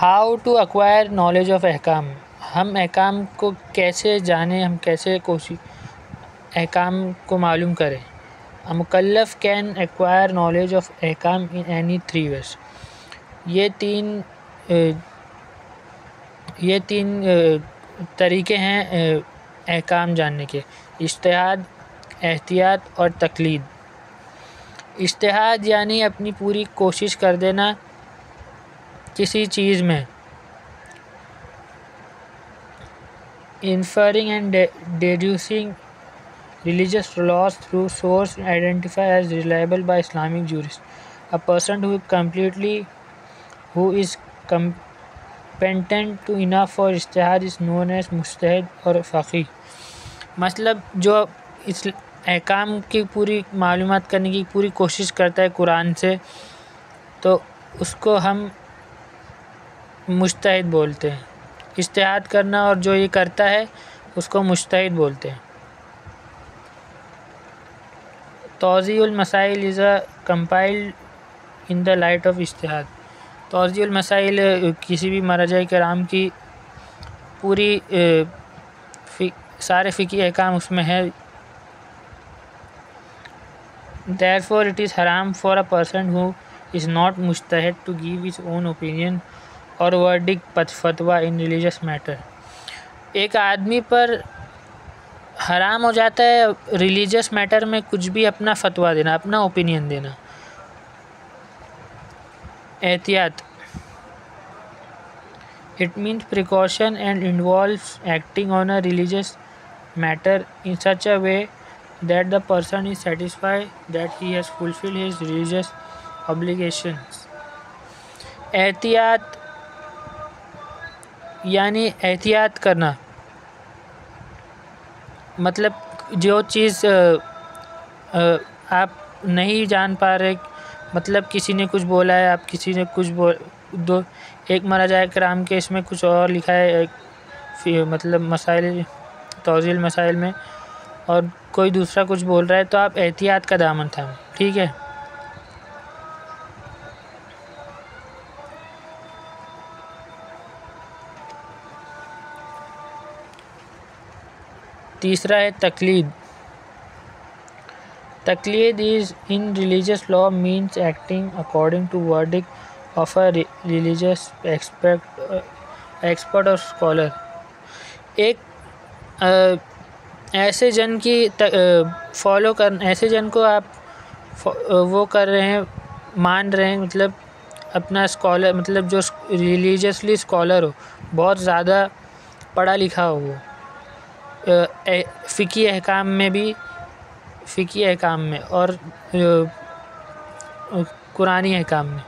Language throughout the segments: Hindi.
How to acquire knowledge of अहकाम, हम अहकाम को कैसे जानें, हम कैसे अहकाम को मालूम करें। अ मुकल्लफ़ कैन एक्वायर नॉलेज ऑफ अहकाम इन एनी 3 वेज़। ये तीन तरीके हैं अहकाम जानने के: इज्तिहाद, एहतियात और तक़लीद। इज्तिहाद यानी अपनी पूरी कोशिश कर देना किसी चीज़ में। Inferring and deducing religious laws through source identified as reliable by Islamic jurists. A person who is competent enough for ijtihad is known as मुज्तहिद और फ़क़ीह। मतलब जो इस अहकाम की पूरी मालूमात करने की पूरी कोशिश करता है कुरान से, तो उसको हम मुज्तहिद बोलते हैं। इज्तिहाद करना और जो ये करता है उसको मुज्तहिद बोलते हैं। तौज़ीउल मसाइल is compiled in the light of इज्तिहाद। तौज़ीउल मसाइल किसी भी मरजा किराम की पूरी सारे फ़िक़ही अहकाम उसमें है। Therefore it is haram for a person who is not mujtahid to give his own opinion और वर्डिक्ट फतवा इन रिलीजियस मैटर। एक आदमी पर हराम हो जाता है रिलीजियस मैटर में कुछ भी अपना फतवा देना, अपना ओपिनियन देना। एहतियात, it means precaution and involves acting on a religious matter in such a way that the person is satisfied that he has fulfilled his religious obligations. एहतियात यानी एहतियात करना, मतलब जो चीज़ आप नहीं जान पा रहे, मतलब किसी ने कुछ बोला है, आप किसी ने कुछ एक मरजा किराम के इसमें कुछ और लिखा है, मतलब मसाइल तौज़ील मसाइल में, और कोई दूसरा कुछ बोल रहा है, तो आप एहतियात का दामन थामें। ठीक है। तीसरा है तक़लीद। तक़लीद is in religious law means acting according to verdict of a religious expert और स्कॉलर। एक ऐसे जन की फॉलो कर, ऐसे जन को आप वो कर रहे हैं, मान रहे हैं, मतलब अपना स्कॉलर, मतलब जो रिलीजियसली स्कॉलर हो, बहुत ज़्यादा पढ़ा लिखा हो, वो फ़िक़ही अहकाम में और कुरानी अहकाम में।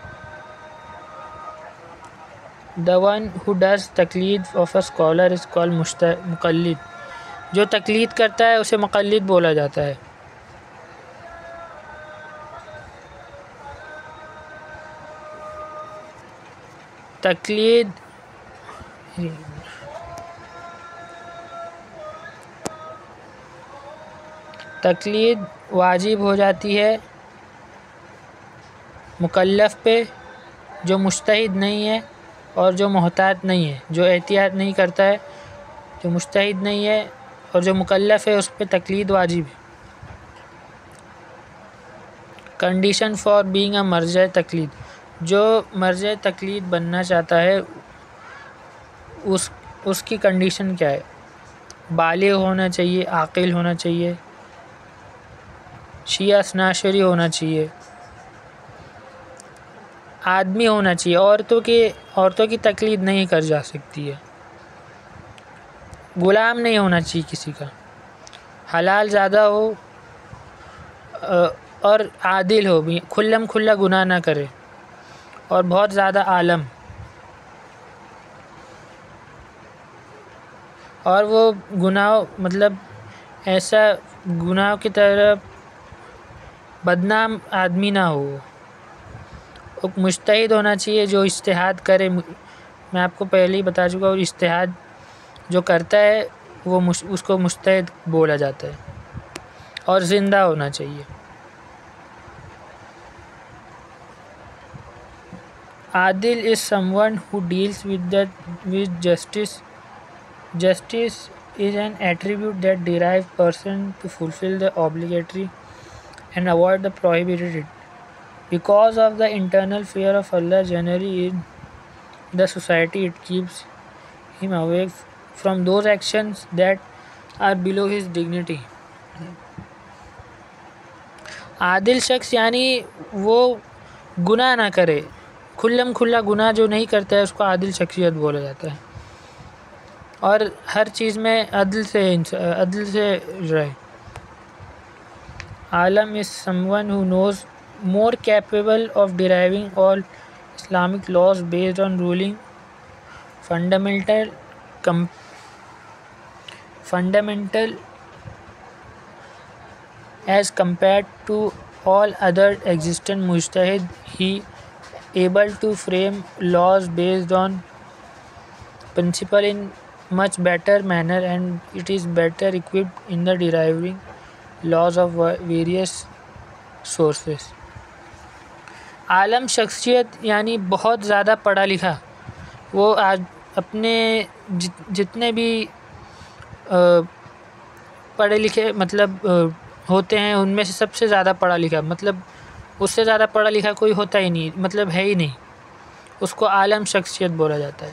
द वन हु डज़ तक़लीद of a scholar is called मुक़ल्लिद। जो तक़लीद करता है उसे मुक़ल्लिद बोला जाता है। तक़लीद वाजिब हो जाती है मुकल्लफ़ पे जो मुज्तहिद नहीं है और जो मोहतात नहीं है, जो एहतियात नहीं करता है, जो मुज्तहिद नहीं है और जो मुकल्लफ़ है, उस पे तक़लीद वाजिब है। कंडीशन फॉर बीइंग अ मर्जा तक़लीद, जो मर्जा तक़लीद बनना चाहता है उसकी कंडीशन क्या है? बालिग़ होना चाहिए, आक़िल होना चाहिए, शिया स्नाशरी होना चाहिए, आदमी होना चाहिए। औरतों की तक़लीद नहीं कर जा सकती है। ग़ुलाम नहीं होना चाहिए किसी का, हलाल ज़्यादा हो और आदिल हो, भी खुल्लम खुल्ला गुनाह ना करे, और बहुत ज़्यादा आलम, और वो गुनाह मतलब ऐसा गुनाह की तरह बदनाम आदमी ना हो। एक मुज्तहिद होना चाहिए जो इज्तिहाद करे। मैं आपको पहले ही बता चुका हूँ, इज्तिहाद जो करता है वो उसको मुज्तहिद बोला जाता है। और ज़िंदा होना चाहिए। Adil is someone who deals with justice. Justice is an attribute that derives person to fulfill the obligatory and avoid the prohibited. Because of the internal fear of Allah generally in the society, it keeps him away from those actions that are below his dignity. Adil शख्स यानी वो गुनाह ना करे, खुल्लम खुल्ला गुनाह जो नहीं करता है उसको आदिल शख्सियत बोला जाता है, और हर चीज़ में अदल से रहे. आलम is someone who knows more capable of deriving all Islamic laws based on ruling fundamental as compared to all other existent mujtahid. He able to frame laws based on principle in much better manner, and it is better equipped in the deriving laws of various sources. आलम शख्सियत यानी बहुत ज़्यादा पढ़ा लिखा. वो आज अपने जितने भी पढ़े लिखे मतलब होते हैं उनमें से सबसे ज़्यादा पढ़ा लिखा, मतलब उससे ज़्यादा पढ़ा लिखा कोई होता ही नहीं, मतलब है ही नहीं, उसको आलम शख्सियत बोला जाता है.